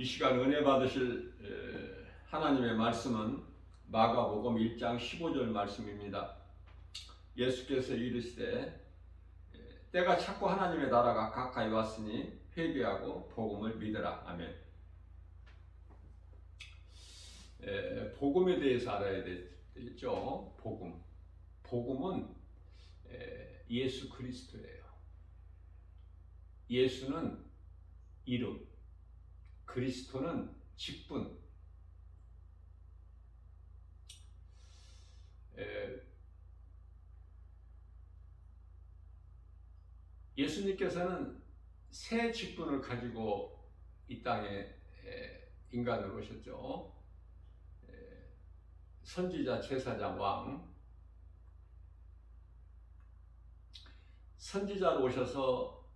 이 시간 은혜 받으실 하나님의 말씀은 마가복음 1장 15절 말씀입니다. 예수께서 이르시되 때가 찼고 하나님의 나라가 가까이 왔으니 회개하고 복음을 믿으라. 아멘. 복음에 대해서 알아야 되겠죠. 복음은 예수 그리스도예요. 예수는 이름, 그리스도는 직분. 예수님께서는 새 직분을 가지고 이 땅에 인간으로 오셨죠. 선지자, 제사자, 왕. 선지자로 오셔서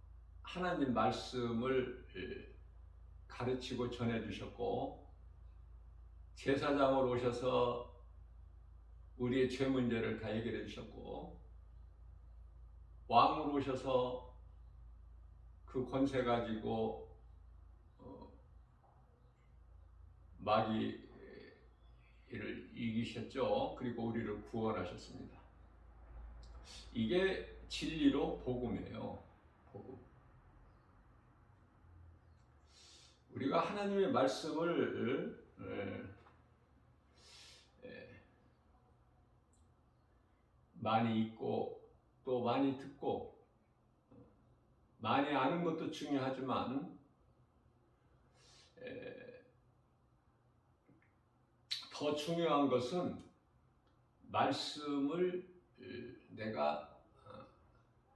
하나님 말씀을 가르치고 전해주셨고, 제사장으로 오셔서 우리의 죄 문제를 다 해결해 주셨고, 왕으로 오셔서 그 권세 가지고 마귀를 이기셨죠. 그리고 우리를 구원하셨습니다. 이게 진리로 복음이에요. 복음. 우리가 하나님의 말씀을 많이 읽고 또 많이 듣고 많이 아는 것도 중요하지만 더 중요한 것은 말씀을 내가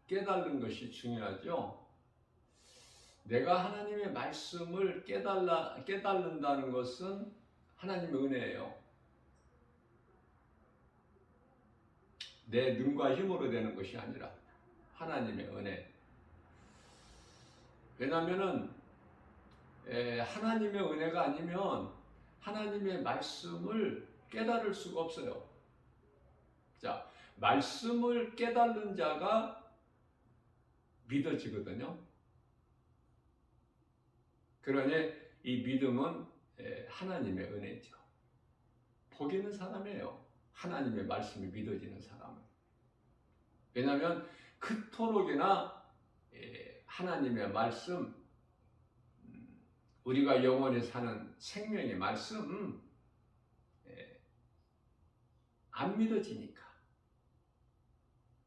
깨달는 것이 중요하죠. 내가 하나님의 말씀을 깨달는다는 것은 하나님의 은혜예요. 내 능과 힘으로 되는 것이 아니라 하나님의 은혜. 왜냐하면은 하나님의 은혜가 아니면 하나님의 말씀을 깨달을 수가 없어요. 자, 말씀을 깨달는 자가 믿어지거든요. 그러니 이 믿음은 하나님의 은혜죠. 복 있는 사람이에요. 하나님의 말씀이 믿어지는 사람은. 왜냐하면 그토록이나 하나님의 말씀, 우리가 영원히 사는 생명의 말씀 안 믿어지니까,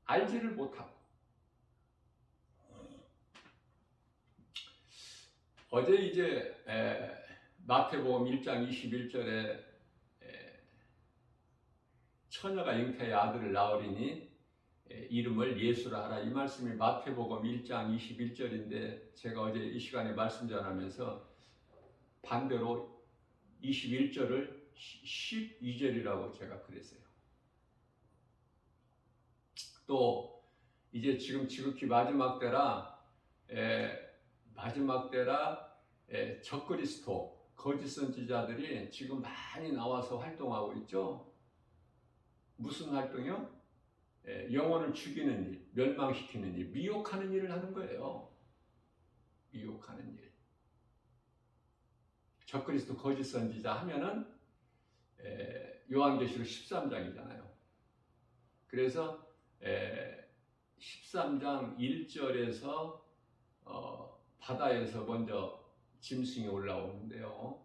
알지를 못하고. 어제 이제 마태복음 1장 21절에 처녀가 잉태의 아들을 낳으리니 이름을 예수라 하라. 이 말씀이 마태복음 1장 21절인데 제가 어제 이 시간에 말씀 전하면서 반대로 21절을 12절이라고 제가 그랬어요. 또 이제 지금 지극히 마지막 때라 적그리스도 거짓 선지자들이 지금 많이 나와서 활동하고 있죠. 무슨 활동이요? 영혼을 죽이는 일, 멸망시키는 일, 미혹하는 일을 하는 거예요. 미혹하는 일. 적그리스도 거짓 선지자 하면은 요한계시록 13장이잖아요. 그래서 13장 1절에서 바다에서 먼저 짐승이 올라오는데요.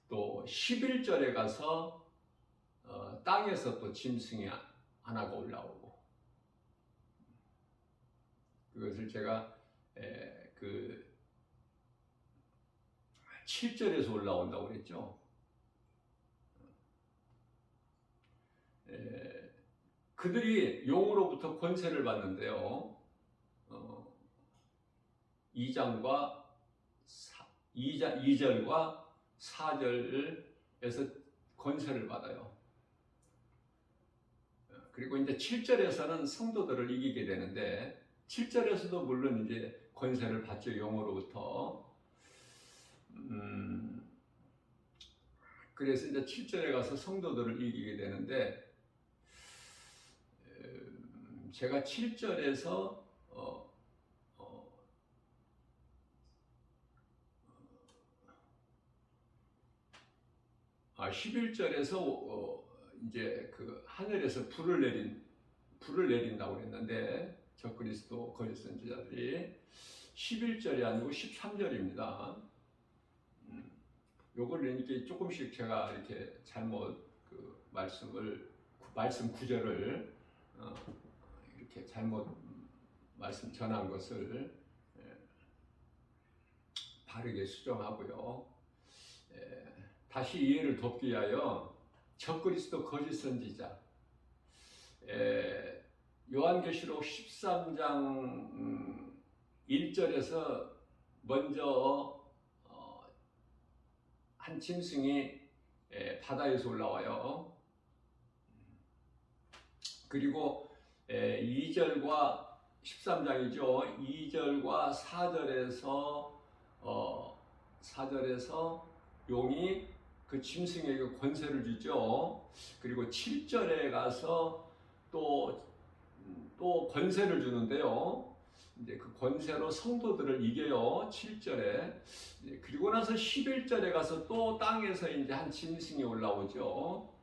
또 11절에 가서 땅에서 또 짐승이 하나가 올라오고, 그것을 제가 그 7절에서 올라온다고 그랬죠. 그들이 용으로부터 권세를 받는데요. 2절과 4절에서 권세를 받아요. 그리고 이제 7절에서는 성도들을 이기게 되는데, 7절에서도 물론 이제 권세를 받죠. 용으로부터. 그래서 이제 7절에 가서 성도들을 이기게 되는데, 제가 7절에서 11절에서 이제 그 하늘에서 불을 내린다고 그랬는데 적그리스도 거짓 선지자들이 11절이 아니고 13절입니다. 요걸 이렇게 조금씩 제가 이렇게 잘못 그 말씀 구절을 이렇게 잘못 말씀 전한 것을 바르게 수정하고요. 다시 이해를 돕기 위하여 적그리스도 거짓 선지자, 요한계시록 13장 1절에서 먼저 한 짐승이 바다에서 올라와요. 그리고 2절과 13장이죠. 2절과 4절에서 용이 그 짐승에게 권세를 주죠. 그리고 7절에 가서 또 권세를 주는데요. 이제 그 권세로 성도들을 이겨요. 7절에. 그리고 나서 11절에 가서 또 땅에서 이제 한 짐승이 올라오죠.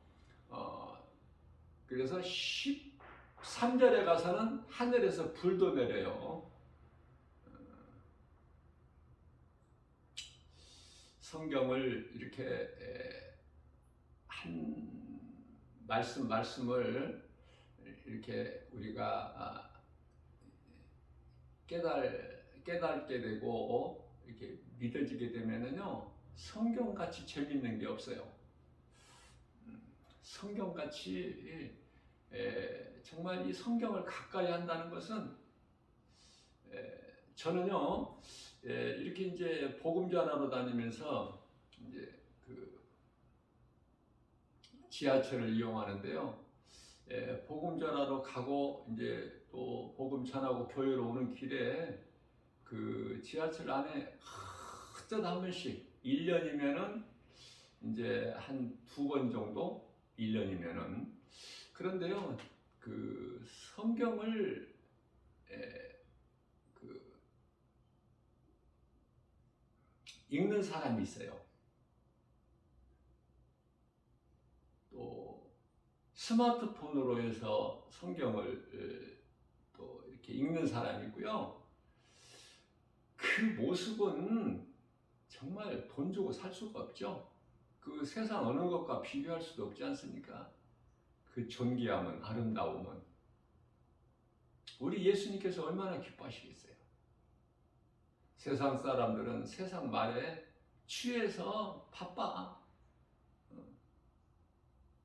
그래서 13절에 가서는 하늘에서 불도 내려요. 성경을 이렇게 한 말씀을 이렇게 우리가 깨닫게 되고 이렇게 믿어지게 되면은요, 성경같이 재밌는 게 없어요. 성경같이 정말 이 성경을 가까이 한다는 것은 저는요, 이렇게 이제 복음 전하러 다니면서 이제 그 지하철을 이용하는데요. 복음 전하러 가고 이제 또 복음 전하고 교회로 오는 길에 그 지하철 안에 헛헛 한 번씩 1년이면은 이제 한 2번 정도 1년이면은 그런데요, 그 성경을 그 읽는 사람이 있어요. 또 스마트폰으로 해서 성경을 또 이렇게 읽는 사람이 있고요. 그 모습은 정말 돈 주고 살 수가 없죠. 그 세상 어느 것과 비교할 수도 없지 않습니까? 그 존귀함은, 아름다움은. 우리 예수님께서 얼마나 기뻐하시겠어요? 세상 사람들은 세상 말에 취해서 바빠.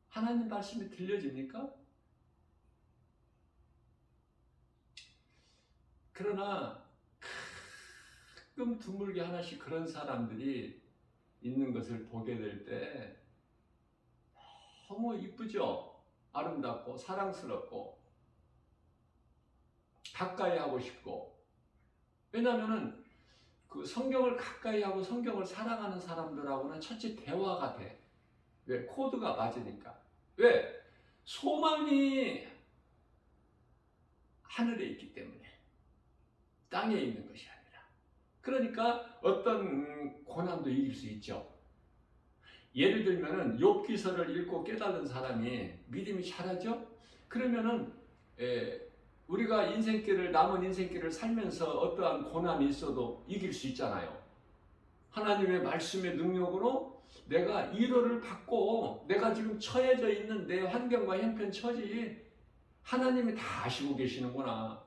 하나님 말씀이 들려집니까? 그러나 가끔 드물게 하나씩 그런 사람들이 있는 것을 보게 될 때 너무 이쁘죠? 아름답고 사랑스럽고 가까이 하고 싶고. 왜냐하면 그 성경을 가까이 하고 성경을 사랑하는 사람들하고는 첫째 대화가 돼. 왜? 코드가 맞으니까. 왜? 소망이 하늘에 있기 때문에, 땅에 있는 것이 아니라. 그러니까 어떤 고난도 이길 수 있죠. 예를 들면은 욥기서를 읽고 깨달은 사람이 믿음이 잘하죠? 그러면은 우리가 남은 인생길을 살면서 어떠한 고난이 있어도 이길 수 있잖아요. 하나님의 말씀의 능력으로 내가 위로를 받고 내가 지금 처해져 있는 내 환경과 형편 처지 하나님이 다 아시고 계시는구나.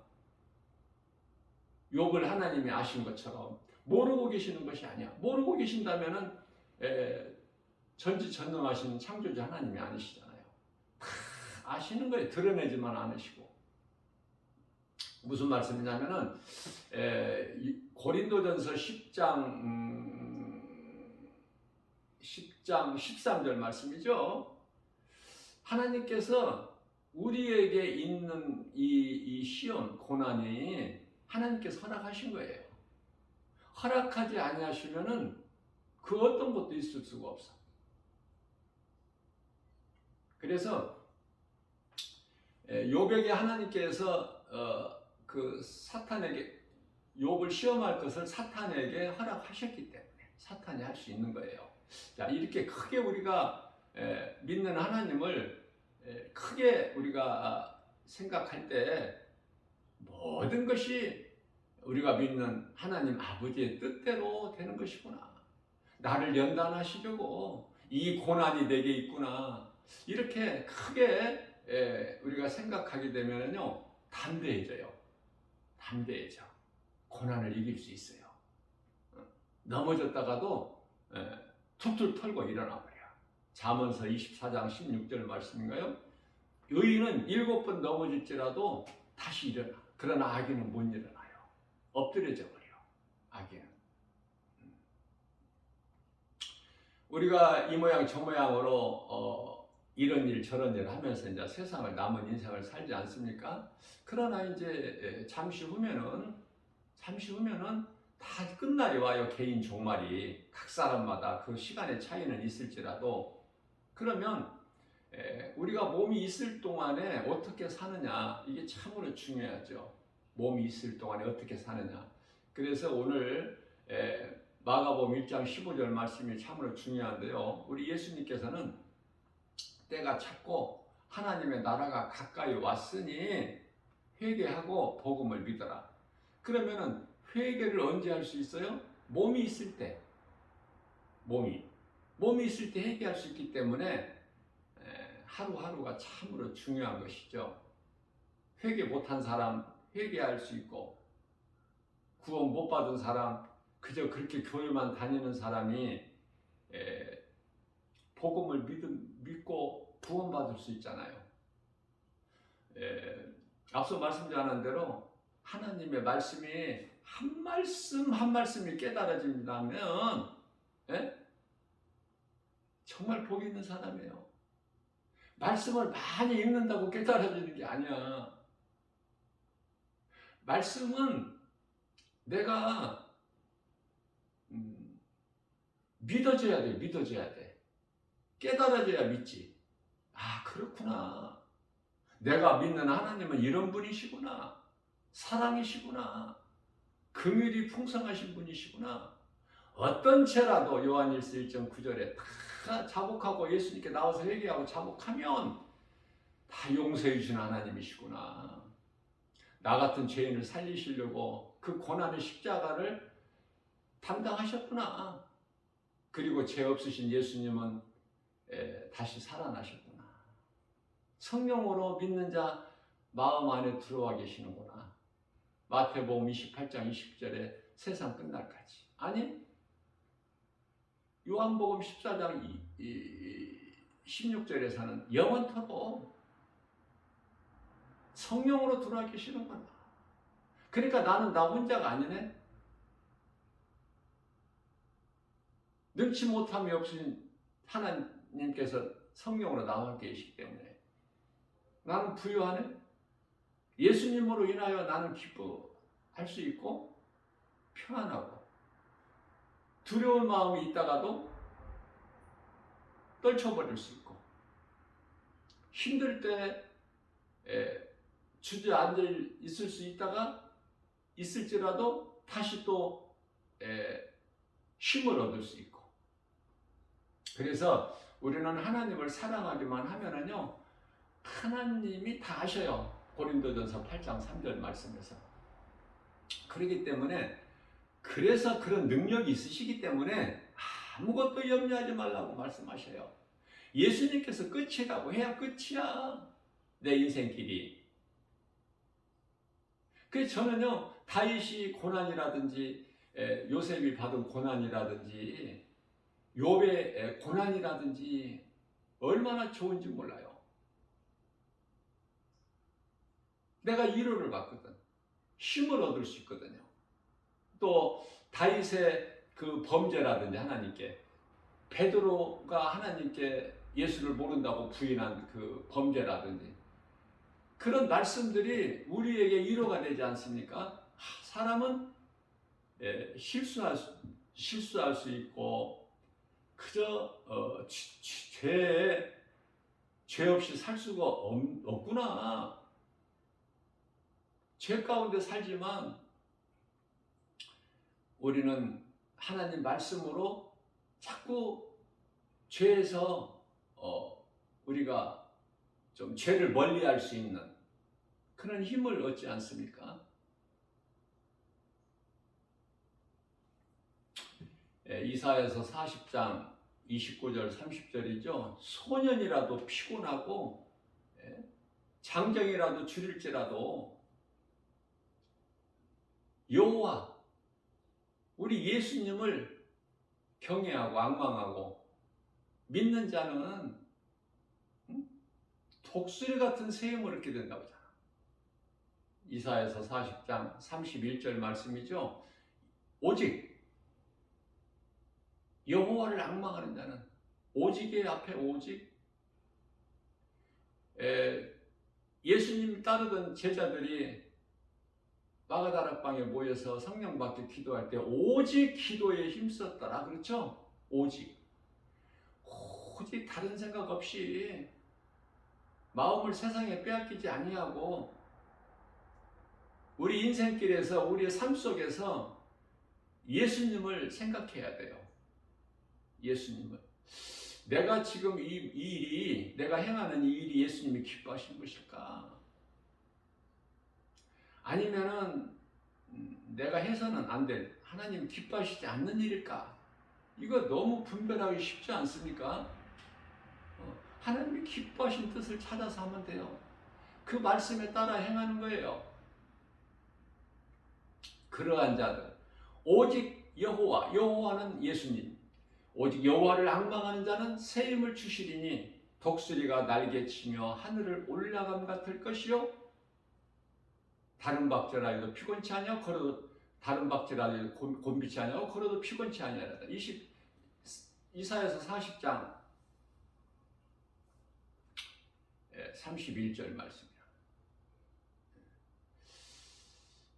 욥을 하나님이 아신 것처럼 모르고 계시는 것이 아니야. 모르고 계신다면은 전지전능하신 창조주 하나님이 아니시잖아요. 다 아시는 거예요. 드러내지만 않으시고. 무슨 말씀이냐면은 고린도전서 10장 13절 말씀이죠. 하나님께서 우리에게 있는 이 시험, 고난이 하나님께서 허락하신 거예요. 허락하지 아니하시면은 그 어떤 것도 있을 수가 없어. 그래서 욥에게 하나님께서 그 사탄에게 욥을 시험할 것을 사탄에게 허락하셨기 때문에 사탄이 할 수 있는 거예요. 자, 이렇게 크게 우리가 믿는 하나님을 크게 우리가 생각할 때 모든 것이 우리가 믿는 하나님 아버지의 뜻대로 되는 것이구나. 나를 연단하시려고 이 고난이 내게 있구나. 이렇게 크게 우리가 생각하게 되면요, 담대해져요. 담대해져. 고난을 이길 수 있어요. 넘어졌다가도 툭툭 털고 일어나 버려. 잠언서 24장 16절 말씀인가요? 의인은 7번 넘어질지라도 다시 일어나. 그러나 악인은 못 일어나요. 엎드려져 버려. 악인은. 우리가 이 모양 저 모양으로 이런 일 저런 일 하면서 이제 세상을 남은 인생을 살지 않습니까? 그러나 이제 잠시 후면은 다 끝날이 와요. 개인 종말이 각 사람마다 그 시간의 차이는 있을지라도. 그러면 우리가 몸이 있을 동안에 어떻게 사느냐, 이게 참으로 중요하죠. 몸이 있을 동안에 어떻게 사느냐. 그래서 오늘 마가복음 1장 15절 말씀이 참으로 중요한데요. 우리 예수님께서는 때가 찼고 하나님의 나라가 가까이 왔으니 회개하고 복음을 믿어라. 그러면은 회개를 언제 할 수 있어요? 몸이 있을 때. 몸이 있을 때 회개할 수 있기 때문에 하루하루가 참으로 중요한 것이죠. 회개 못한 사람 회개할 수 있고, 구원 못 받은 사람, 그저 그렇게 교회만 다니는 사람이 복음을 믿고 구원받을 수 있잖아요. 앞서 말씀드린 대로 하나님의 말씀이 한 말씀 한 말씀이 깨달아진다면 정말 복 있는 사람이에요. 말씀을 많이 읽는다고 깨달아지는 게 아니야. 말씀은 내가 믿어줘야 돼. 믿어줘야 돼. 깨달아져야 믿지. 아, 그렇구나. 내가 믿는 하나님은 이런 분이시구나. 사랑이시구나. 긍휼이 풍성하신 분이시구나. 어떤 죄라도 요한일서 1.9절에 다 자복하고 예수님께 나와서 회개하고 자복하면 다 용서해 주신 하나님이시구나. 나 같은 죄인을 살리시려고 그 고난의 십자가를 담당하셨구나. 그리고 죄 없으신 예수님은 다시 살아나셨구나. 성령으로 믿는 자 마음 안에 들어와 계시는구나. 마태복음 28장 20절에 세상 끝날까지. 아니, 요한복음 14장 16절에서는 영원토록 성령으로 들어와 계시는구나. 그러니까 나는 나 혼자가 아니네. 능치 못함이 없으신 하나님께서 성령으로 나와 계시기 때문에 나는 부유하네. 예수님으로 인하여 나는 기뻐할 수 있고 평안하고, 두려운 마음이 있다가도 떨쳐버릴 수 있고, 힘들 때 주저앉아 있을 수 있을지라도 다시 또 힘을 얻을 수 있고. 그래서 우리는 하나님을 사랑하기만 하면은요, 하나님이 다 아셔요. 고린도전서 8장 3절 말씀에서. 그렇기 때문에, 그래서 그런 능력이 있으시기 때문에 아무것도 염려하지 말라고 말씀하셔요. 예수님께서 끝이라고 해야 끝이야. 내 인생 길이. 그래서 저는요, 다윗이 고난이라든지 요셉이 받은 고난이라든지 욥의 고난이라든지 얼마나 좋은지 몰라요. 내가 위로를 받거든. 힘을 얻을 수 있거든요. 또 다윗의 그 범죄라든지 하나님께, 베드로가 하나님께 예수를 모른다고 부인한 그 범죄라든지, 그런 말씀들이 우리에게 위로가 되지 않습니까? 사람은 실수할 수 있고 그저 죄 없이 살 수가 없구나. 죄 가운데 살지만 우리는 하나님 말씀으로 자꾸 죄에서 우리가 좀 죄를 멀리할 수 있는 그런 힘을 얻지 않습니까? 이사야서 40장 29절 30절이죠. 소년이라도 피곤하고 장정이라도 줄일지라도 여호와 우리 예수님을 경외하고 앙망하고 믿는 자는 독수리 같은 세임을 얻게 된다고 하잖아. 이사야서 40장 31절 말씀이죠. 오직 여호와를 앙망하는 자는 오직의 앞에 오직 예수님 따르던 제자들이 마가다락방에 모여서 성령 받게 기도할 때 오직 기도에 힘썼더라. 그렇죠? 오직 다른 생각 없이 마음을 세상에 빼앗기지 아니하고 우리 인생길에서 우리의 삶 속에서 예수님을 생각해야 돼요. 예수님을. 내가 지금 이 일이 내가 행하는 이 일이 예수님이 기뻐하시는 것일까? 아니면은 내가 해서는 안 될 하나님 기뻐하시지 않는 일일까? 이거 너무 분별하기 쉽지 않습니까? 하나님이 기뻐하신 뜻을 찾아서 하면 돼요. 그 말씀에 따라 행하는 거예요. 그러한 자들 오직 여호와는 예수님 오직 여호와를 앙망하는 자는 새 힘을 주시리니 독수리가 날개치며 하늘을 올라감 같을 것이요 다른 박질하여도 피곤치 아니하고 걸어도 다른 박질하여도 곤비치 아니하고 걸어도 피곤치 아니하다. 이사야서 40장 31절 말씀이야.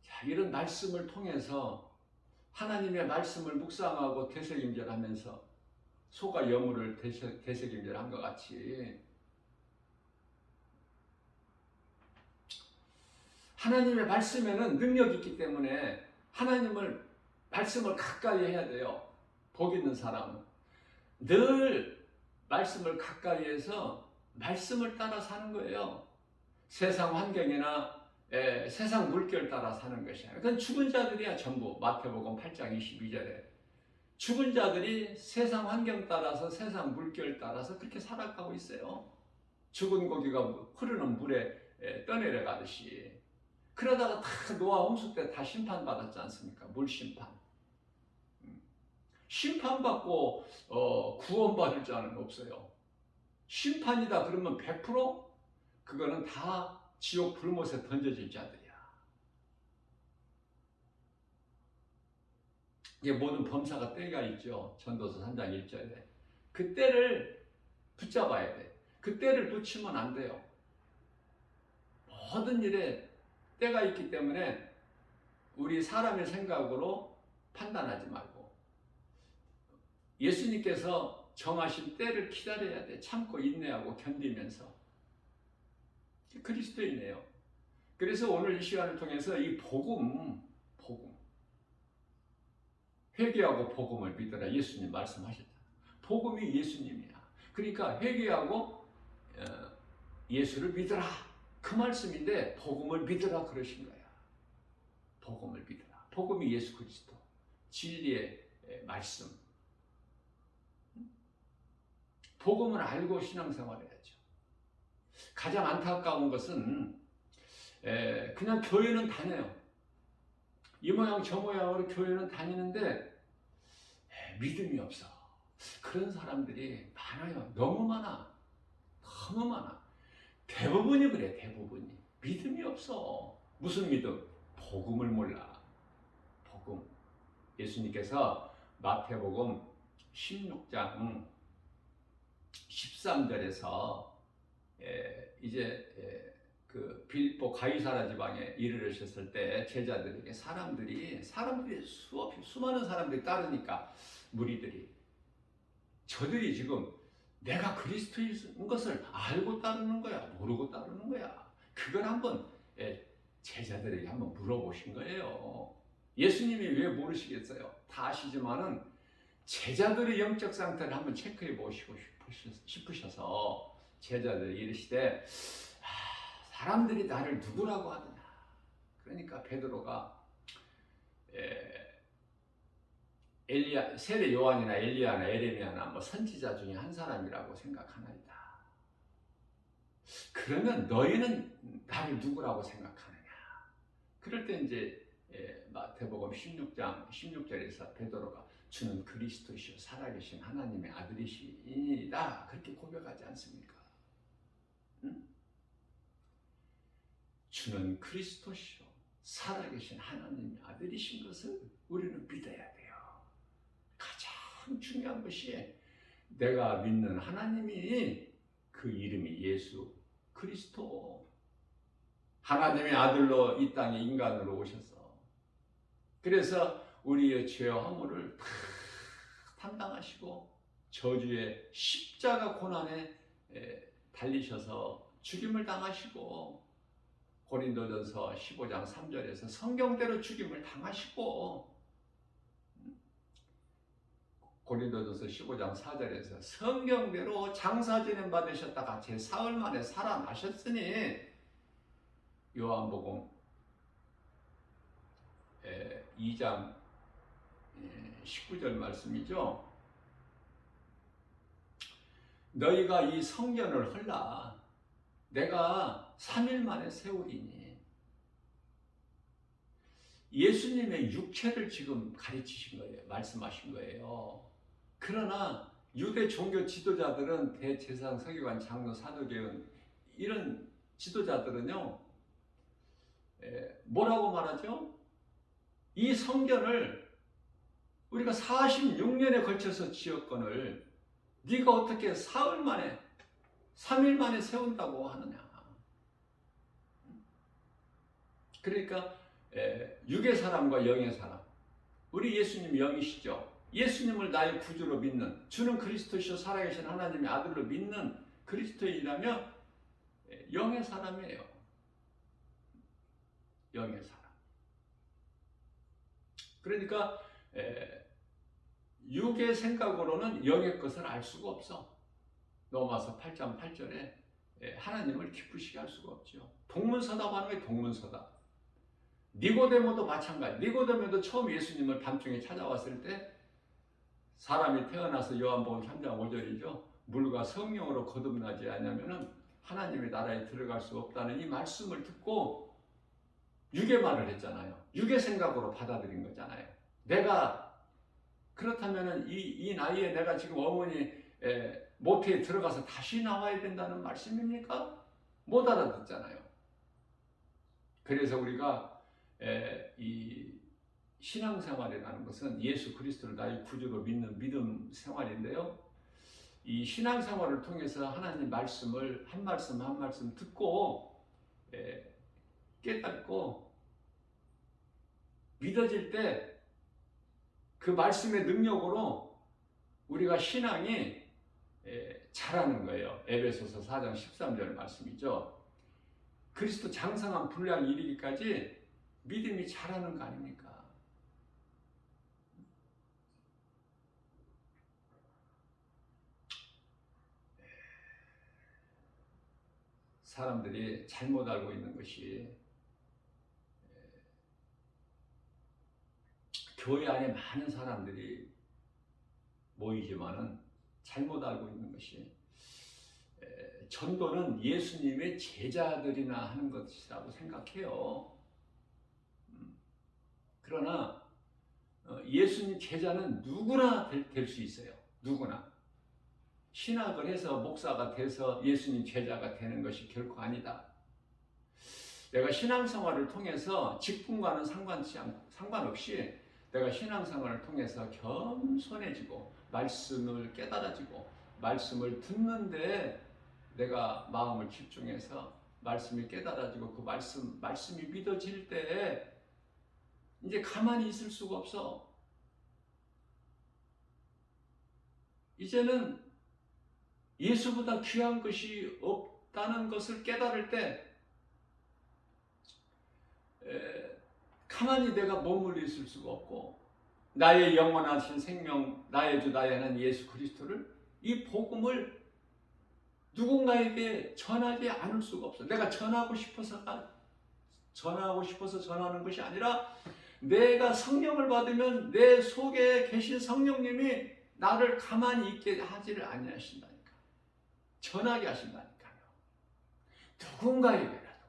자, 이런 말씀을 통해서 하나님의 말씀을 묵상하고 되새김질하면서 소가 여물을 되새김질한 것 같이 하나님의 말씀에는 능력이 있기 때문에 하나님을 말씀을 가까이 해야 돼요. 복 있는 사람은 늘 말씀을 가까이 해서 말씀을 따라 사는 거예요. 세상 환경이나 세상 물결 따라 사는 것이야. 그건 죽은 자들이야 전부. 마태복음 8장 22절에 죽은 자들이 세상 환경 따라서 세상 물결 따라서 그렇게 살아가고 있어요. 죽은 고기가 흐르는 물에 떠내려 가듯이. 그러다가 다 노아 홍수 때 다 심판받았지 않습니까? 물 심판. 심판받고 구원받을 자는 없어요. 심판이다 그러면 100% 그거는 다 지옥 불못에 던져질 자들이야. 이게 모든 범사가 때가 있죠. 전도서 3장 1절에. 그 때를 붙잡아야 돼. 그 때를 놓치면 안 돼요. 모든 일에 때가 있기 때문에 우리 사람의 생각으로 판단하지 말고 예수님께서 정하신 때를 기다려야 돼. 참고 인내하고 견디면서. 그리스도이네요. 그래서 오늘 이 시간을 통해서 이 복음 회개하고 복음을 믿으라 예수님 말씀하셨잖아요. 복음이 예수님이야. 그러니까 회개하고 예수를 믿으라 그 말씀인데 복음을 믿으라 그러신 거야. 복음을 믿으라. 복음이 예수 그리스도 진리의 말씀. 복음을 알고 신앙생활해야죠. 가장 안타까운 것은 그냥 교회는 다녀요. 이 모양 저 모양으로 교회는 다니는데 믿음이 없어. 그런 사람들이 많아요. 너무 많아. 대부분이 그래. 대부분이. 믿음이 없어. 무슨 믿음? 복음을 몰라. 복음. 예수님께서 마태복음 16장 13절에서 이제 그 빌보 가이사라 지방에 이르르셨을 때 제자들에게 사람들이 수많은 사람들이 따르니까 무리들이 저들이 지금 내가 그리스도인 것을 알고 따르는 거야, 모르고 따르는 거야. 그걸 한번 제자들에게 한번 물어보신 거예요. 예수님이 왜 모르시겠어요? 다 아시지만은 제자들의 영적 상태를 한번 체크해 보시고 싶으셔서 제자들이 이르시되 사람들이 나를 누구라고 하느냐. 그러니까 베드로가 엘리야, 세례 요한이나 엘리야나 에레미야나 뭐 선지자 중에 한 사람이라고 생각하나이다. 그러면 너희는 나를 누구라고 생각하느냐. 그럴 때 이제 마태복음 16장 16절에서 베드로가 주는 그리스도시요 살아계신 하나님의 아들이시이다 그렇게 고백하지 않습니까? 응? 주는 그리스도시요 살아계신 하나님의 아들이신 것을 우리는 믿어야 돼요. 가장 중요한 것이 내가 믿는 하나님이 그 이름이 예수 그리스도, 하나님의 아들로 이 땅에 인간으로 오셔서 그래서 우리의 죄와 허물을 다 담당하시고 저주의 십자가 고난에 달리셔서 죽임을 당하시고 고린도전서 15장 3절에서 성경대로 죽임을 당하시고 고린도전서 15장 4절에서 성경대로 장사지냄 받으셨다가 제 사흘 만에 살아나셨으니 요한복음 2장 19절 말씀이죠. 너희가 이 성전을 헐라 내가 3일 만에 세우리니. 예수님의 육체를 지금 가르치신 거예요. 말씀하신 거예요. 그러나 유대 종교 지도자들은 대제사장, 서기관, 장로, 사두개인 이런 지도자들은요 뭐라고 말하죠? 이 성전을 우리가 46년에 걸쳐서 지었건을 네가 어떻게 사흘 만에 3일 만에 세운다고 하느냐. 그러니까 육의 사람과 영의 사람, 우리 예수님 영이시죠. 예수님을 나의 구주로 믿는, 주는 그리스도시요 살아계신 하나님의 아들로 믿는 그리스도인이라면 영의 사람이에요. 영의 사람. 그러니까 육의 생각으로는 영의 것을 알 수가 없어. 로마서 8장 8절에 하나님을 기쁘시게 할 수가 없죠. 동문서답 하는 게 동문서답. 니고데모도 마찬가지. 니고데모도 처음 예수님을 밤중에 찾아왔을 때 사람이 태어나서 요한복음 3장 5절이죠. 물과 성령으로 거듭나지 않으면 하나님의 나라에 들어갈 수 없다는 이 말씀을 듣고 육의 말을 했잖아요. 육의 생각으로 받아들인 거잖아요. 내가 그렇다면 이 나이에 내가 지금 어머니 모태에 들어가서 다시 나와야 된다는 말씀입니까? 못 알아듣잖아요. 그래서 우리가 이 신앙생활이라는 것은 예수 그리스도를 나의 구주로 믿는 믿음 생활인데요. 이 신앙생활을 통해서 하나님 말씀을 한 말씀 한 말씀 듣고 깨닫고 믿어질 때 그 말씀의 능력으로 우리가 신앙이 자라는 거예요. 에베소서 4장 13절 말씀이죠. 그리스도 장성한 분량이 이르기까지 믿음이 자라는 거 아닙니까? 사람들이 잘못 알고 있는 것이 교회 안에 많은 사람들이 모이지만은 잘못 알고 있는 것이 전도는 예수님의 제자들이나 하는 것이라고 생각해요. 그러나 예수님 제자는 누구나 될 수 있어요. 누구나. 신학을 해서 목사가 돼서 예수님 제자가 되는 것이 결코 아니다. 내가 신앙생활을 통해서 직분과는 상관없이 내가 신앙생활을 통해서 겸손해지고 말씀을 깨달아지고 말씀을 듣는데 내가 마음을 집중해서 말씀이 깨달아지고 그 말씀이 믿어질 때 이제 가만히 있을 수가 없어. 이제는 예수보다 귀한 것이 없다는 것을 깨달을 때 가만히 내가 머물러 있을 수가 없고 나의 영원하신 생명, 나의 주 나의 하나님 예수 그리스도를 이 복음을 누군가에게 전하지 않을 수가 없어. 내가 전하고 싶어서 전하는 것이 아니라 내가 성령을 받으면 내 속에 계신 성령님이 나를 가만히 있게 하지를 아니하신다니까. 전하게 하신다니까요. 누군가에게라도.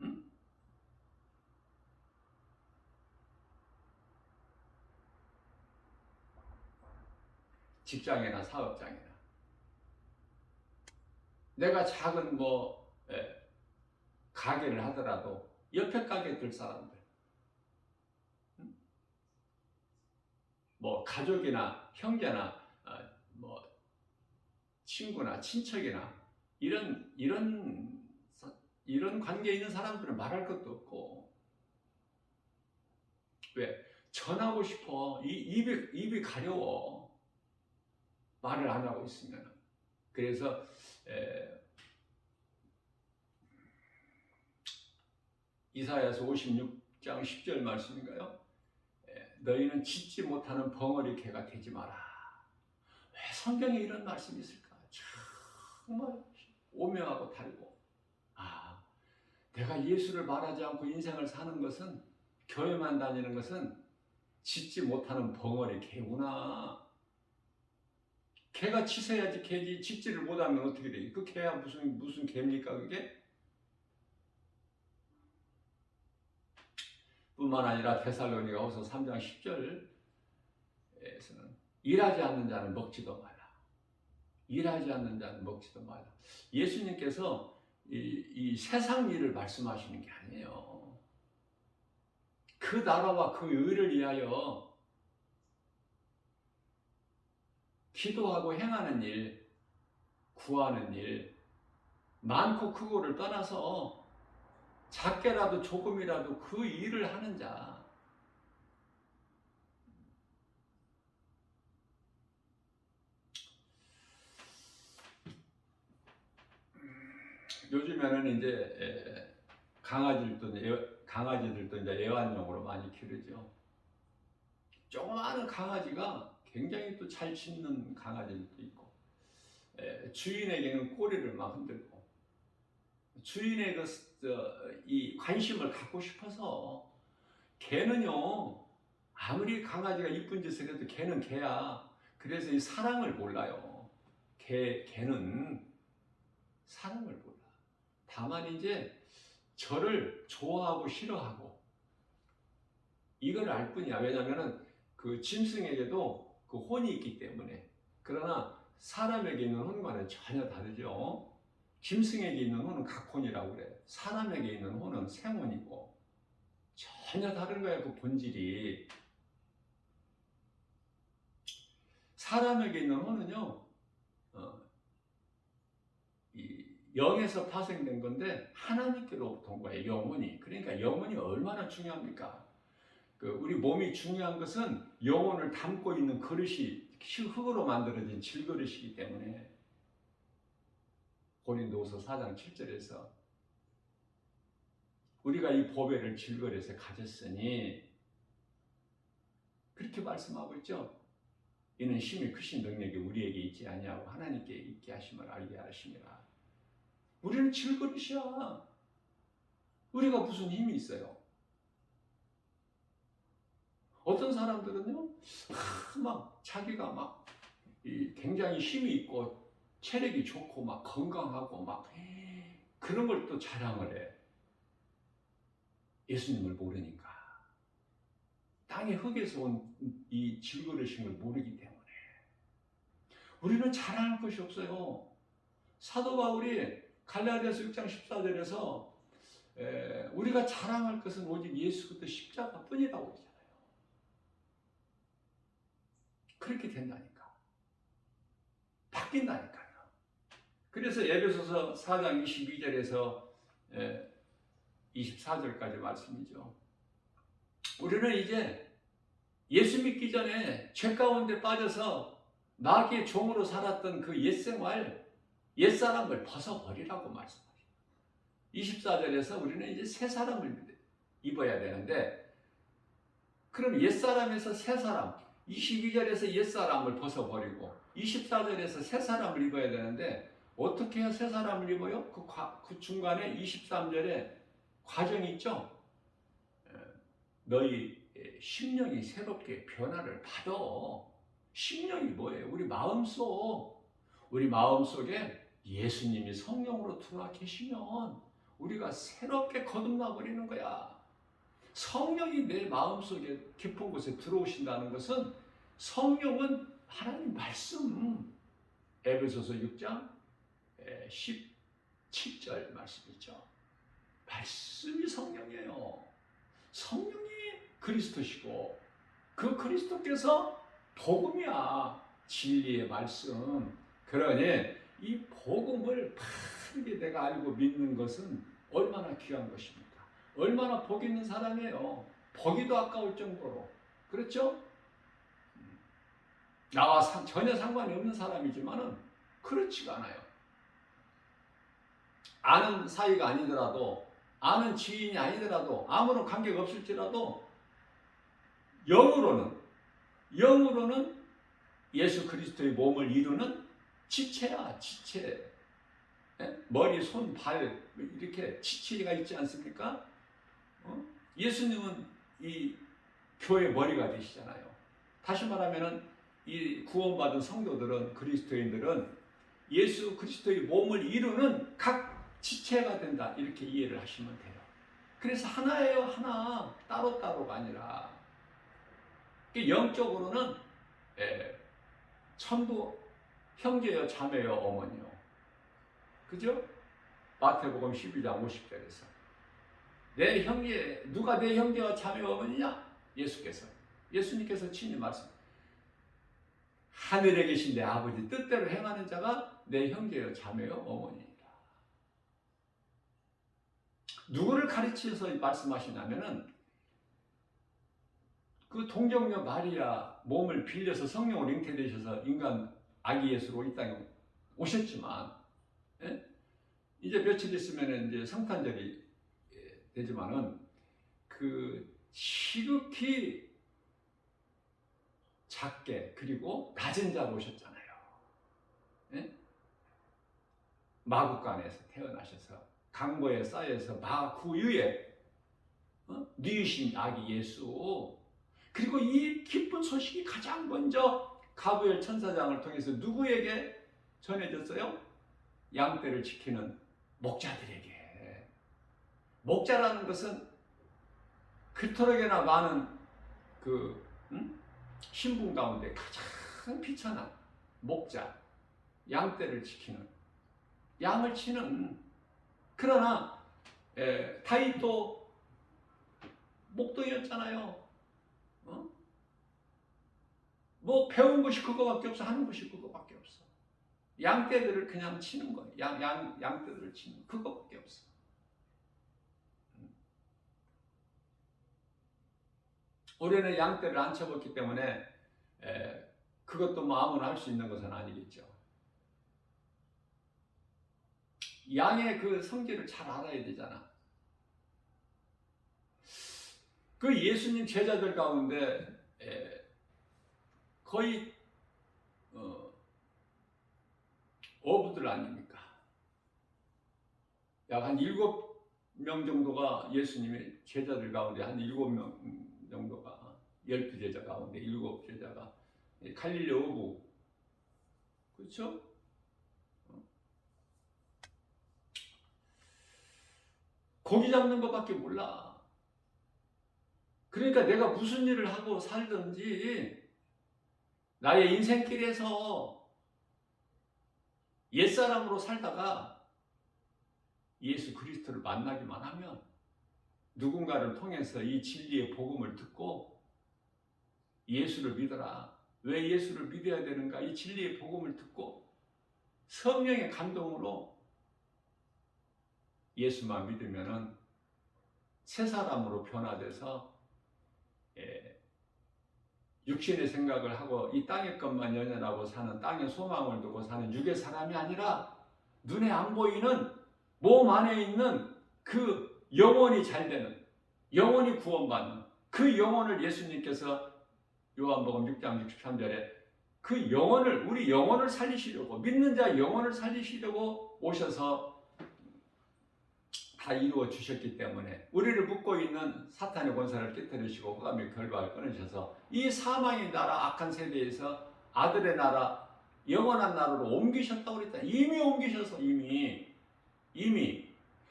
응? 직장이나 사업장이나 내가 작은 가게를 하더라도 옆에 가게 들 사람들, 가족이나 형제나 친구나 친척이나 이런 관계에 있는 사람들은 말할 것도 없고. 왜? 전하고 싶어. 입이 가려워. 말을 안 하고 있으면. 그래서 이사야서 56장 10절 말씀인가요? 너희는 짓지 못하는 벙어리 개가 되지 마라. 왜 성경에 이런 말씀이 있을까? 정말 오명하고 달고. 내가 예수를 말하지 않고 인생을 사는 것은, 교회만 다니는 것은 짓지 못하는 벙어리 개구나. 개가 치서야지 개지, 짓지를 못하면 어떻게 돼? 그 개야 무슨 개입니까 그게? 뿐만 아니라 데살로니가후서 3장 10절에서는 일하지 않는 자는 먹지도 말라. 일하지 않는 자는 먹지도 말라. 예수님께서 이 세상 일을 말씀하시는 게 아니에요. 그 나라와 그 의를 위하여 기도하고 행하는 일, 구하는 일, 많고 크고를 떠나서 작게라도 조금이라도 그 일을 하는 자. 요즘에는 이제 강아지들도 이제 애완용으로 많이 기르죠. 조그마한 강아지가 굉장히 또 잘 짖는 강아지들도 있고, 주인에게는 꼬리를 막 흔들고, 주인의 이 관심을 갖고 싶어서. 개는요, 아무리 강아지가 이쁜 짓을 해도 개는 개야. 그래서 이 사랑을 몰라요. 개는 사랑을 몰라. 다만 이제 저를 좋아하고 싫어하고 이걸 알 뿐이야. 왜냐면은 그 짐승에게도 그 혼이 있기 때문에. 그러나 사람에게 있는 혼과는 전혀 다르죠. 짐승에게 있는 혼은 각혼이라고 그래. 사람에게 있는 혼은 생혼이고 전혀 다른 거야, 그 본질이. 사람에게 있는 혼은요, 이 영에서 파생된 건데 하나님께로부터 온 거예요, 영혼이. 그러니까 영혼이 얼마나 중요합니까? 우리 몸이 중요한 것은 영혼을 담고 있는 그릇이 흙으로 만들어진 질그릇이기 때문에. 고린도후서 4장 7절에서 우리가 이 보배를 질그릇에 가졌으니, 그렇게 말씀하고 있죠. 이는 심히 크신 능력이 우리에게 있지 아니하고 하나님께 있게 하심을 알게 하심이라. 우리는 질그릇이야. 우리가 무슨 힘이 있어요? 어떤 사람들은요, 자기가 굉장히 힘이 있고 체력이 좋고 건강하고 그런 걸 또 자랑을 해. 예수님을 모르니까. 땅의 흙에서 온 이 질그릇인 걸 모르기 때문에. 우리는 자랑할 것이 없어요. 사도 바울이 갈라디아서 6장 14절에서 우리가 자랑할 것은 오직 예수 그리스도 십자가뿐이라고 그러잖아요. 그렇게 된다니까. 바뀐다니까요. 그래서 에베소서 4장 22절에서 24절까지 말씀이죠. 우리는 이제 예수 믿기 전에 죄 가운데 빠져서 마귀의 종으로 살았던 그 옛생활, 옛사람을 벗어버리라고 말씀하십니다. 24절에서 우리는 이제 새 사람을 입어야 되는데, 그럼 옛사람에서 새 사람, 22절에서 옛사람을 벗어버리고 24절에서 새 사람을 입어야 되는데 어떻게 해야 새 사람을 입어요? 그 중간에 23절에 과정이 있죠. 너희 심령이 새롭게 변화를 받아. 심령이 뭐예요? 우리 마음속에 예수님이 성령으로 들어와 계시면 우리가 새롭게 거듭나 버리는 거야. 성령이 내 마음속에 깊은 곳에 들어오신다는 것은 성령은 하나님 말씀, 에베소서 6장 17절 말씀이죠. 말씀이 성령이에요. 성령이 그리스도시고 그 그리스도께서 복음이야. 진리의 말씀. 그러니 이 복음을 바르게 내가 알고 믿는 것은 얼마나 귀한 것입니까? 얼마나 복 있는 사람이에요. 보기도 아까울 정도로. 그렇죠? 나와 전혀 상관이 없는 사람이지만은 그렇지가 않아요. 아는 사이가 아니더라도, 아는 지인이 아니더라도, 아무런 관계가 없을지라도 영으로는 예수 그리스도의 몸을 이루는 지체야, 지체. 머리, 손, 발 이렇게 지체가 있지 않습니까? 예수님은 이 교회 머리가 되시잖아요. 다시 말하면은 이 구원받은 성도들은, 그리스도인들은 예수 그리스도의 몸을 이루는 각 지체가 된다, 이렇게 이해를 하시면 돼요. 그래서 하나예요, 하나. 따로따로가 아니라. 영적으로는 전부 형제요, 자매요, 어머니요. 그죠? 마태복음 12장 50절에서 내 형제, 누가 내 형제와 자매와 어머니냐? 예수님께서 친히 말씀. 하늘에 계신 내 아버지 뜻대로 행하는 자가 내 형제요, 자매요, 어머니이다. 누구를 가르치셔서 말씀하시냐면은 그 동정녀 마리아 몸을 빌려서 성령으로 잉태되셔서 인간 아기 예수로 이 땅에 오셨지만, 이제 며칠 있으면 이제 성탄절이 되지만은 그 지극히 작게 그리고 낮은 자로 오셨잖아요. 마구간에서 태어나셔서 강보에 쌓여서 마구유에 뉘으신 아기 예수. 그리고 이 기쁜 소식이 가장 먼저 가브리엘 천사장을 통해서 누구에게 전해졌어요? 양떼를 지키는 목자들에게. 목자라는 것은 그토록이나 많은 신분 가운데 가장 비천한 목자, 양떼를 지키는, 양을 치는. 그러나 다윗도 목동이었잖아요. 뭐 배운 것이 그거밖에 없어, 하는 것이 그거밖에 없어. 양떼들을 그냥 치는 거예요. 양떼들을 치는 그거밖에 없어. 우리는 양떼를 안 쳐봤기 때문에 그것도 뭐 아무나 할 수 있는 것은 아니겠죠. 양의 그 성질을 잘 알아야 되잖아. 그 예수님 제자들 가운데 거의 어부들 아닙니까? 약 한 7명 정도가 예수님의 제자들 가운데, 한 7명 정도가, 12제자 가운데 7제자가 갈릴리 어부. 그렇죠? 고기 잡는 것밖에 몰라. 그러니까 내가 무슨 일을 하고 살든지 나의 인생길에서 옛사람으로 살다가 예수 그리스도를 만나기만 하면, 누군가를 통해서 이 진리의 복음을 듣고 예수를 믿어라. 왜 예수를 믿어야 되는가? 이 진리의 복음을 듣고 성령의 감동으로 예수만 믿으면은 새 사람으로 변화돼서 육신의 생각을 하고 이 땅의 것만 연연하고 사는, 땅의 소망을 두고 사는 육의 사람이 아니라 눈에 안 보이는 몸 안에 있는 그 영혼이 잘 되는, 영혼이 구원받는 그 영혼을 예수님께서 요한복음 6장 63절에 그 영혼을, 우리 영혼을 살리시려고, 믿는 자 영혼을 살리시려고 오셔서 다 이루어 주셨기 때문에 우리를 묶고 있는 사탄의 권세를 깨뜨리시고 흑암의 결박을 끊으셔서 이 사망의 나라, 악한 세대에서 아들의 나라, 영원한 나라로 옮기셨다고 그랬다. 이미 옮기셔서 이미.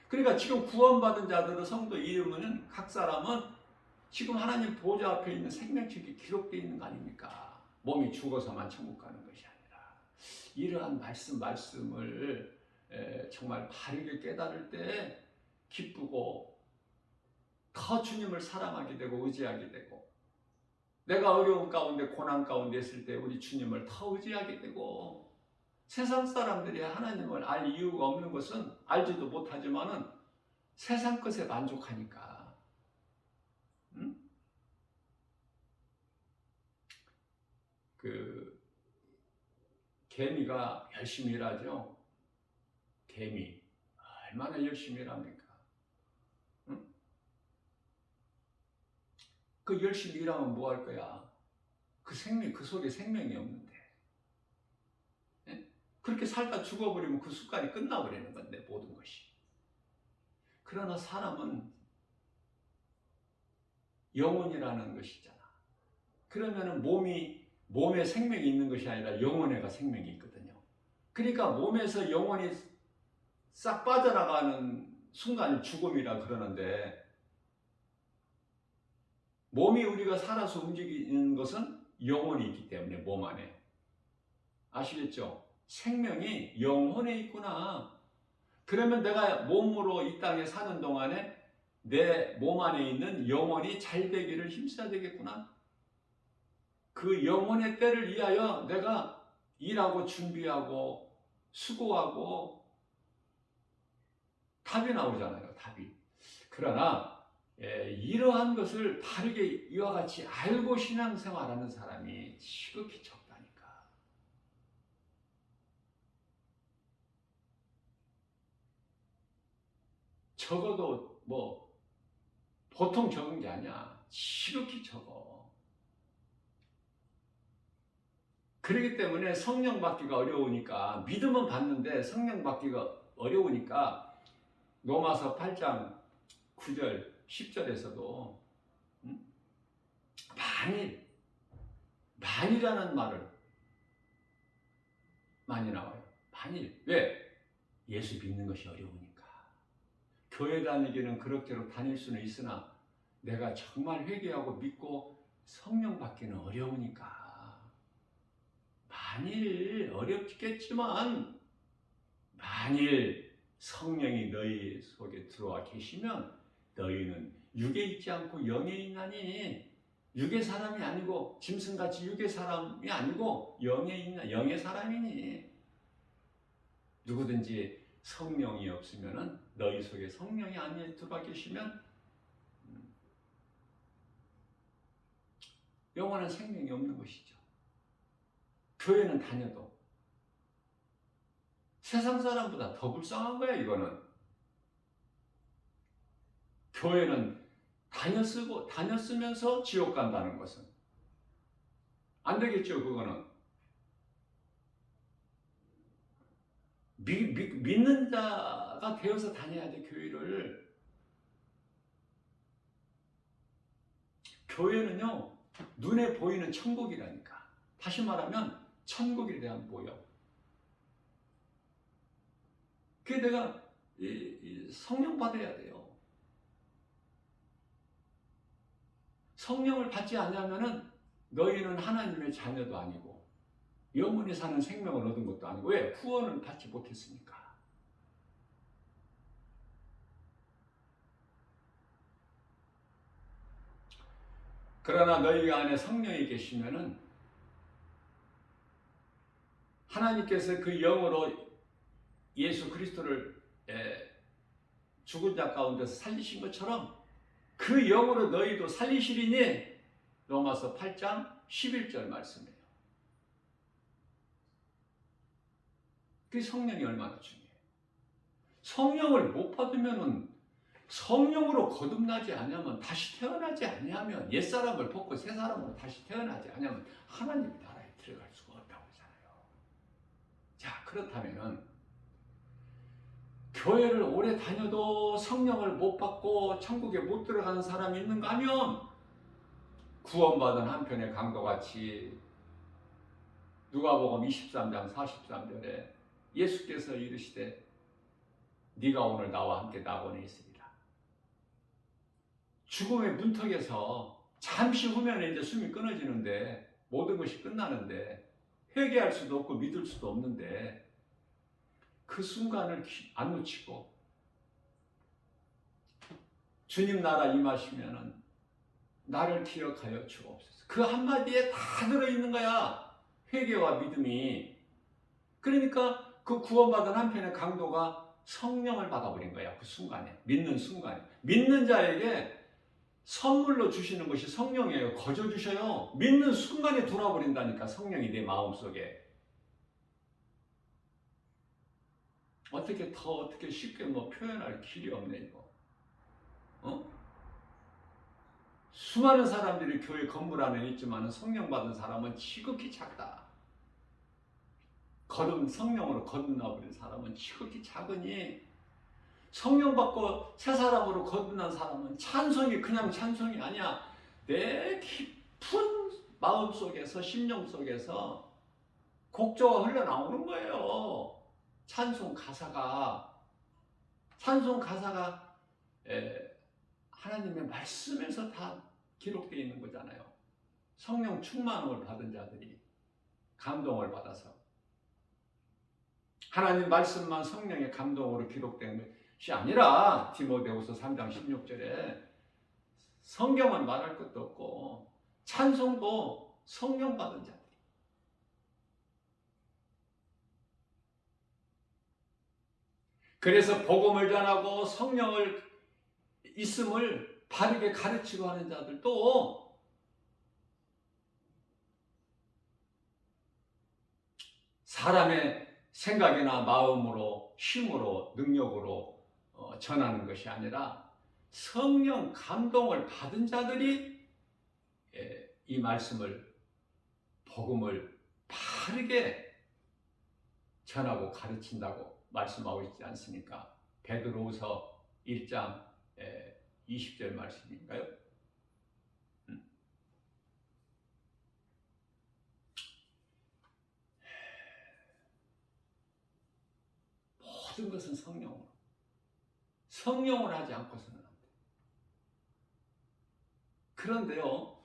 그러니까 지금 구원받은 자들의 성도 이름은 각 사람은 지금 하나님 보좌 앞에 있는 생명책이 기록되어 있는 거 아닙니까? 몸이 죽어서만 천국 가는 것이 아니라 이러한 말씀을 정말 바르게 깨달을 때 기쁘고 더 주님을 사랑하게 되고 의지하게 되고, 내가 어려운 가운데 고난 가운데 있을 때 우리 주님을 더 의지하게 되고, 세상 사람들이 하나님을 알 이유가 없는 것은 알지도 못하지만은 세상 것에 만족하니까. 응? 그 개미가 열심히 일하죠. 개미 얼마나 열심히 일합니까? 응? 그 열심히 일하면 뭐 할 거야? 그 속에 생명이 없는데. 예? 그렇게 살다 죽어버리면 그 습관이 끝나버리는 건데, 모든 것이. 그러나 사람은 영혼이라는 것이잖아. 그러면은 몸에 생명이 있는 것이 아니라 영혼에가 생명이 있거든요. 그러니까 몸에서 영혼이 싹 빠져나가는 순간이 죽음이라 그러는데, 몸이 우리가 살아서 움직이는 것은 영혼이 있기 때문에 몸 안에. 아시겠죠? 생명이 영혼에 있구나. 그러면 내가 몸으로 이 땅에 사는 동안에 내 몸 안에 있는 영혼이 잘 되기를 힘써야 되겠구나. 그 영혼의 때를 위하여 내가 일하고 준비하고 수고하고, 답이 나오잖아요. 답이. 그러나 이러한 것을 바르게 이와 같이 알고 신앙생활하는 사람이 지극히 적다니까. 적어도 뭐 보통 적은 게 아니야. 지극히 적어. 그렇기 때문에 성령 받기가 어려우니까, 믿음은 받는데 성령 받기가 어려우니까 로마서 8장 9절 10절에서도 만일이라는 말을 많이 나와요. 만일. 왜? 예수 믿는 것이 어려우니까. 교회 다니기는 그럭저럭 다닐 수는 있으나 내가 정말 회개하고 믿고 성령 받기는 어려우니까. 만일 어렵겠지만, 만일 성령이 너희 속에 들어와 계시면 너희는 육에 있지 않고 영에 있나니, 육의 사람이 아니고 짐승같이 육의 사람이 아니고 영에 있나, 영의 사람이니. 누구든지 성령이 없으면, 너희 속에 성령이 안에 들어와 계시면 영원한 생명이 없는 것이죠. 교회는 다녀도 세상 사람보다 더 불쌍한 거야. 이거는 교회는 다녔으면서 지옥 간다는 것은 안 되겠죠. 그거는 믿는 자가 되어서 다녀야 돼. 교회를. 교회는요, 눈에 보이는 천국이라니까. 다시 말하면 천국에 대한 모형. 그게 내가 성령 받아야 돼요. 성령을 받지 않으면은 너희는 하나님의 자녀도 아니고 영원히 사는 생명을 얻은 것도 아니고. 왜? 구원을 받지 못했으니까. 그러나 너희 안에 성령이 계시면은 하나님께서 그 영으로 예수 그리스도를 죽은 자 가운데서 살리신 것처럼 그 영으로 너희도 살리시리니, 로마서 8장 11절 말씀이에요. 그 성령이 얼마나 중요해요. 성령을 못 받으면은, 성령으로 거듭나지 않으면, 다시 태어나지 않으면, 옛사람을 벗고 새 사람으로 다시 태어나지 않으면 하나님 나라에 들어갈 수가 없다. 자, 그렇다면은 교회를 오래 다녀도 성령을 못 받고 천국에 못 들어가는 사람이 있는가 하면 구원받은 한편의 강도같이 누가복음 23장 43절에 예수께서 이르시되 네가 오늘 나와 함께 낙원에 있으리라. 죽음의 문턱에서 잠시 후면에 이제 숨이 끊어지는데 모든 것이 끝나는데 회개할 수도 없고 믿을 수도 없는데 그 순간을 안 놓치고 주님 나라 임하시면은 나를 기억하여 주옵소서. 그 한마디에 다 들어있는 거야. 회개와 믿음이. 그러니까 그 구원받은 한편의 강도가 성령을 받아버린 거야. 그 순간에. 믿는 순간에. 믿는 자에게 선물로 주시는 것이 성령이에요. 거저 주셔요. 믿는 순간에 돌아버린다니까. 성령이 내 마음속에. 어떻게 쉽게 표현할 길이 없네 이거. 수많은 사람들이 교회 건물 안에 있지만 성령 받은 사람은 지극히 작다. 성령으로 거듭나버린 사람은 지극히 작으니 성령 받고 새 사람으로 거듭난 사람은 찬송이 그냥 찬송이 아니야. 내 깊은 마음 속에서 심령 속에서 곡조가 흘러나오는 거예요. 찬송 가사가 하나님의 말씀에서 다 기록되어 있는 거잖아요. 성령 충만함을 받은 자들이 감동을 받아서 하나님 말씀만 성령의 감동으로 기록된 것이 아니라 디모데후서 3장 16절에 성경은 말할 것도 없고 찬송도 성령 받은 자들. 그래서 복음을 전하고 성령을 있음을 바르게 가르치고 하는 자들도 사람의 생각이나 마음으로 힘으로 능력으로 전하는 것이 아니라 성령 감동을 받은 자들이 이 말씀을 복음을 바르게 전하고 가르친다고 말씀하고 있지 않습니까? 베드로후서 1장 20절 말씀인가요? 모든 것은 성령으로 하지 않고서는 안 돼. 그런데요,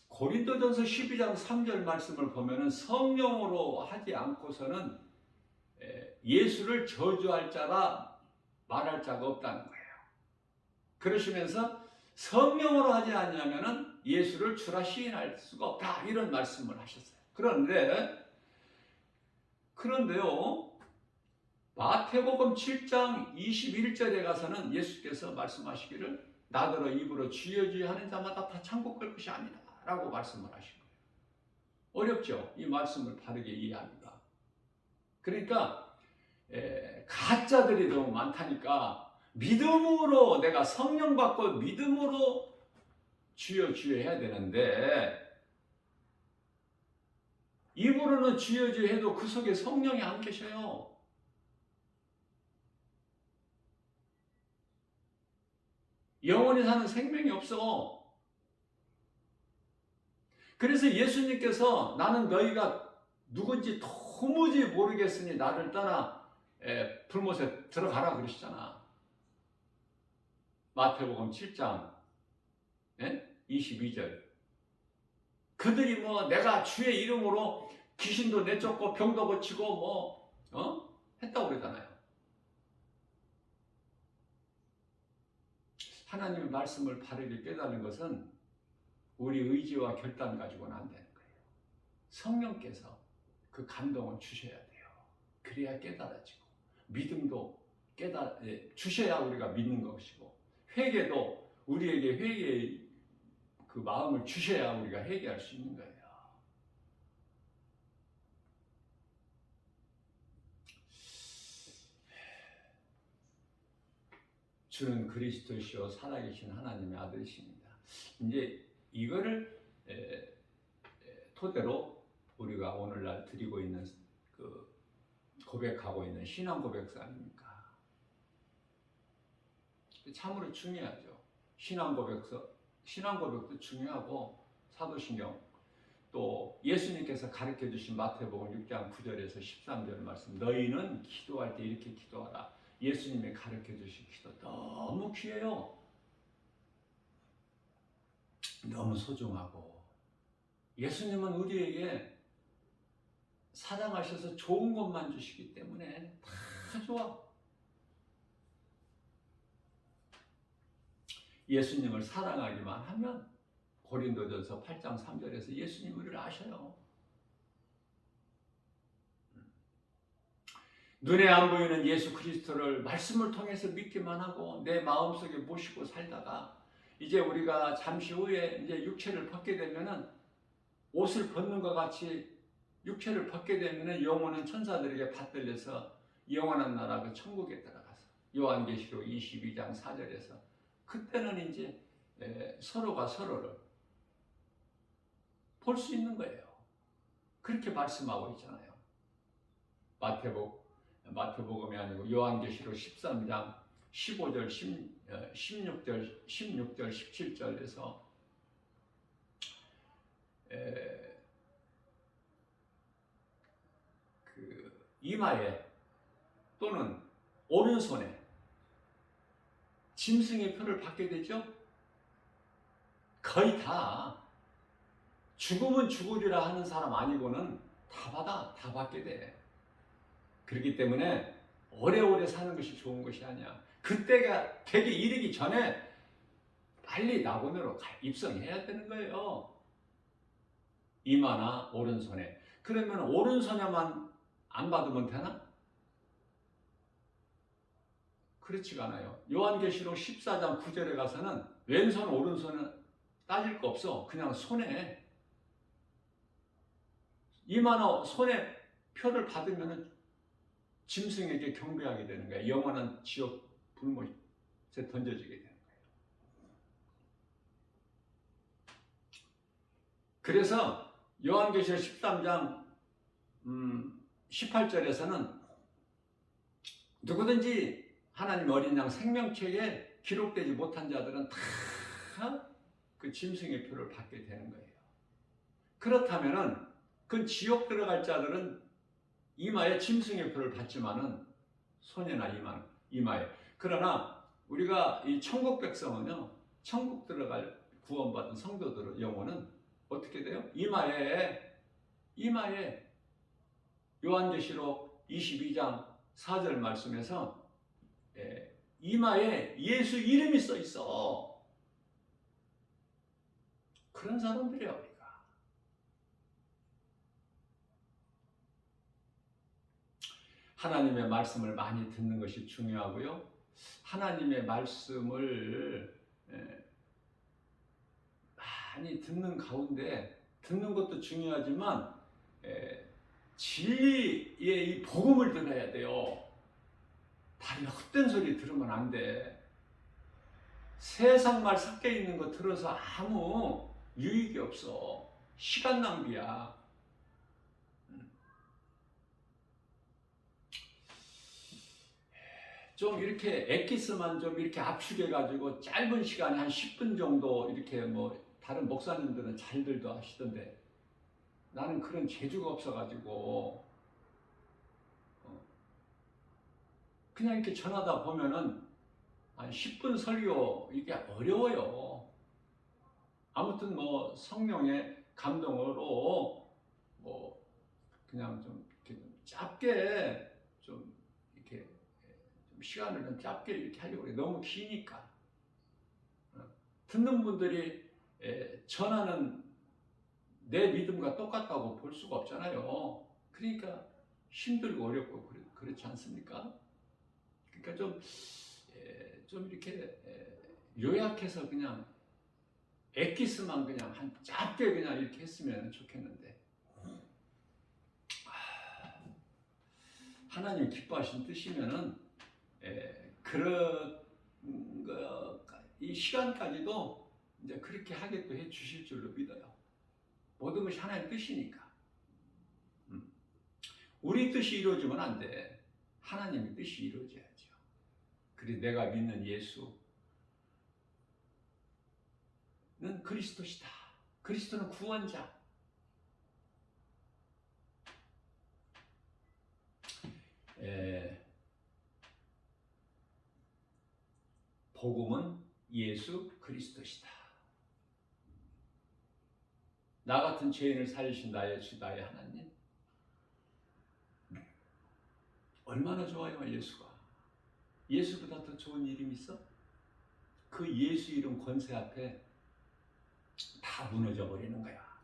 고린도전서 12장 3절 말씀을 보면은 성령으로 하지 않고서는 예수를 저주할 자라 말할 자가 없다는 거예요. 그러시면서 성령으로 하지 않냐면은 예수를 주라 시인할 수가 없다 이런 말씀을 하셨어요. 그런데요, 마태복음 7장 21절에 가서는 예수께서 말씀하시기를 나더러 입으로 주여 주여 하는 자마다 다 천국 갈 것이 아니다 라고 말씀을 하신 거예요. 어렵죠? 이 말씀을 바르게 이해하기가. 그러니까 가짜들이 너무 많다니까 믿음으로 내가 성령 받고 믿음으로 주여 주여 해야 되는데 입으로는 주여 주여 해도 그 속에 성령이 안 계셔요. 영원히 사는 생명이 없어. 그래서 예수님께서 나는 너희가 누군지 도무지 모르겠으니 나를 떠나 불못에 들어가라 그러시잖아. 마태복음 7장 22절. 그들이 내가 주의 이름으로 귀신도 내쫓고 병도 고치고 했다고 그러잖아요. 하나님의 말씀을 바르게 깨닫는 것은 우리 의지와 결단 가지고는 안 되는 거예요. 성령께서 그 감동을 주셔야 돼요. 그래야 깨달아지고 믿음도 주셔야 우리가 믿는 것이고 회개도 우리에게 회개의 그 마음을 주셔야 우리가 회개할 수 있는 거예요. 주는 그리스도시요 살아계신 하나님의 아들이십니다. 이제 이거를 토대로 우리가 오늘날 드리고 있는 그 고백하고 있는 신앙 고백서 아닙니까? 참으로 중요하죠. 신앙 고백도 중요하고 사도신경 또 예수님께서 가르쳐 주신 마태복음 6장 9절에서 13절 말씀 너희는 기도할 때 이렇게 기도하라. 예수님이 가르쳐 주신 기도 너무 귀해요. 너무 소중하고 예수님은 우리에게 사랑하셔서 좋은 것만 주시기 때문에 다 좋아. 예수님을 사랑하기만 하면 고린도전서 8장 3절에서 예수님 우리를 아셔요. 눈에 안 보이는 예수 그리스도를 말씀을 통해서 믿기만 하고 내 마음속에 모시고 살다가 이제 우리가 잠시 후에 이제 육체를 벗게 되면은 옷을 벗는 것 같이 육체를 벗게 되면은 영혼은 천사들에게 받들려서 영원한 나라 그 천국에 들어가서 요한계시록 22장 4절에서 그때는 이제 서로가 서로를 볼 수 있는 거예요. 그렇게 말씀하고 있잖아요. 마태복음이 아니고 요한계시록 13장 15절, 16절, 17절에서 그 이마에 또는 오른손에 짐승의 표를 받게 되죠. 거의 다 죽으면 죽으리라 하는 사람 아니고는 다 받게 돼. 그렇기 때문에 오래오래 사는 것이 좋은 것이 아니야. 그때가 되게 이르기 전에 빨리 낙원으로 입성해야 되는 거예요. 이마나 오른손에. 그러면 오른손에만 안 받으면 되나? 그렇지가 않아요. 요한계시록 14장 9절에 가서는 왼손 오른손은 따질 거 없어. 그냥 손에 이마나 손에 표를 받으면 짐승에게 경배하게 되는 거예요. 영원한 지옥 불못에 던져지게 되는 거예요. 그래서 요한계시록 13장 18절에서는 누구든지 하나님 어린 양 생명책에 기록되지 못한 자들은 다 그 짐승의 표를 받게 되는 거예요. 그렇다면은 그 지옥 들어갈 자들은 이마에 짐승의 표를 받지만은 손에나 이마에. 그러나 우리가 이 천국 백성은요, 천국 들어갈 구원받은 성도들의 영혼은 어떻게 돼요? 이마에 요한계시록 22장 4절 말씀에서 이마에 예수 이름이 써 있어. 그런 사람들이야 우리가. 하나님의 말씀을 많이 듣는 것이 중요하고요. 하나님의 말씀을 많이 듣는 가운데 듣는 것도 중요하지만 진리의 이 복음을 들어야 돼요. 다른 헛된 소리 들으면 안 돼. 세상 말 섞여 있는 거 들어서 아무 유익이 없어. 시간 낭비야. 좀 이렇게 엑기스만 좀 이렇게 압축해가지고 짧은 시간에 한 10분 정도 이렇게 뭐 다른 목사님들은 잘들도 하시던데 나는 그런 재주가 없어가지고 그냥 이렇게 전하다 보면은 한 10분 설교 이게 어려워요. 아무튼 뭐 성령의 감동으로 뭐 그냥 좀 이렇게 좀 짧게 좀 이렇게 좀 시간을 좀 짧게 이렇게 하려고 해요. 너무 기니까. 듣는 분들이 전하는 내 믿음과 똑같다고 볼 수가 없잖아요. 그러니까 힘들고 어렵고 그렇지 않습니까? 그러니까 좀 이렇게 요약해서 그냥 엑기스만 그냥 한 짧게 그냥 이렇게 했으면 좋겠는데 하나님 기뻐하신 뜻이면은 그런 이 시간까지도 이제 그렇게 하게 또 해 주실 줄로 믿어요. 모든 것이 하나님의 뜻이니까. 우리 뜻이 이루어지면 안 돼. 하나님의 뜻이 이루어져야죠. 그리고 내가 믿는 예수는 그리스도시다. 그리스도는 구원자. 복음은 예수 그리스도시다. 나 같은 죄인을 살리신 나의 주 나의 하나님. 얼마나 좋아요, 예수가. 예수보다 더 좋은 이름 있어? 그 예수 이름 권세 앞에 다 무너져 버리는 거야.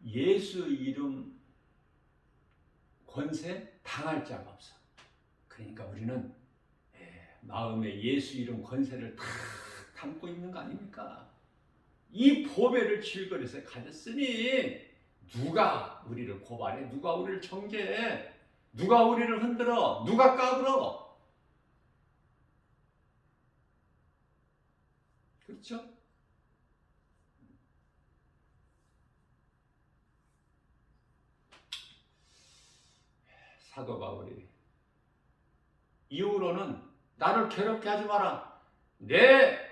예수 이름 권세 당할 자가 없어. 그러니까 우리는 마음에 예수 이름 권세를 다 담고 있는 거 아닙니까? 이 보배를 질거려서 가졌으니 누가 우리를 고발해? 누가 우리를 정죄해? 누가 우리를 흔들어? 누가 까불어? 그렇죠? 사도 바울이 이후로는 나를 괴롭게 하지 마라. 내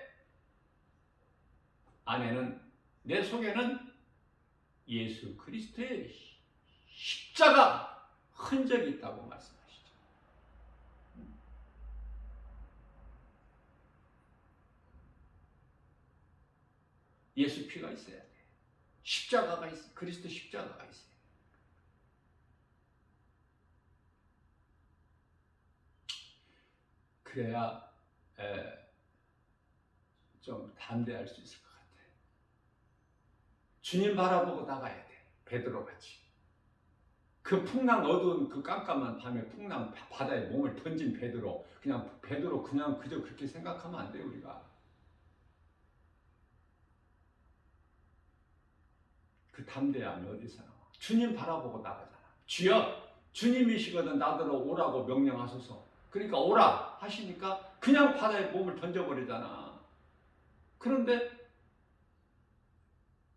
안에는, 내 속에는 예수 그리스도의 십자가 흔적이 있다고 말씀하시죠. 예수 피가 있어야 돼. 십자가가 있어. 그리스도 십자가가 있어요. 그래야 좀 담대할 수 있을 것 같아. 주님 바라보고 나가야 돼. 베드로같이. 그 풍랑 어두운 그 깜깜한 밤에 풍랑 바다에 몸을 던진 베드로, 베드로 그냥 그저 그렇게 생각하면 안 돼요, 우리가. 그 담대함이 어디서 나와? 주님 바라보고 나가잖아. 주여, 주님이시거든 나더러 오라고 명령하소서. 그러니까 오라 하시니까 그냥 바다에 몸을 던져버리잖아. 그런데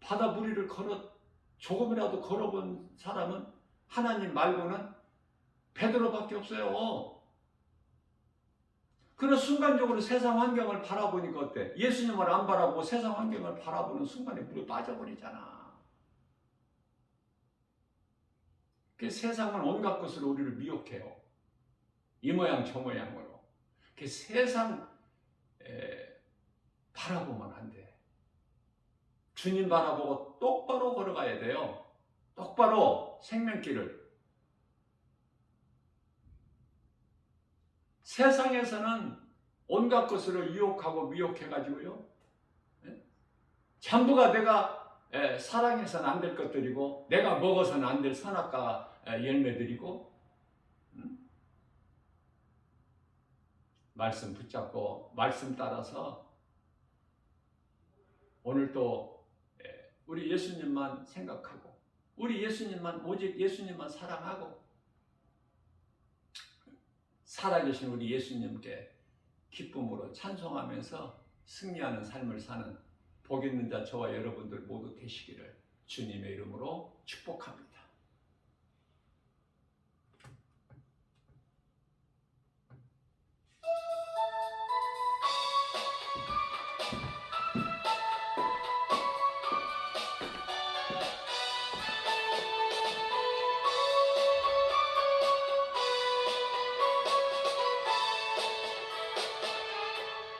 바다 무리를 조금이라도 걸어본 사람은 하나님 말고는 베드로밖에 없어요. 그런 순간적으로 세상 환경을 바라보니까 어때? 예수님을 안 바라보고 세상 환경을 바라보는 순간에 물에 빠져버리잖아. 그 세상은 온갖 것으로 우리를 미혹해요. 이 모양 저 모양으로. 그 세상 바라보면 안 돼. 주님 바라보고 똑바로 걸어가야 돼요. 똑바로 생명길을. 세상에서는 온갖 것으로 유혹하고 미혹해가지고요. 전부가 내가 사랑해서는 안 될 것들이고 내가 먹어서는 안 될 선악과 열매들이고, 말씀 붙잡고 말씀 따라서 오늘도 우리 예수님만 생각하고 우리 예수님만, 오직 예수님만 사랑하고 살아계신 우리 예수님께 기쁨으로 찬송하면서 승리하는 삶을 사는 복 있는 자 저와 여러분들 모두 되시기를 주님의 이름으로 축복합니다.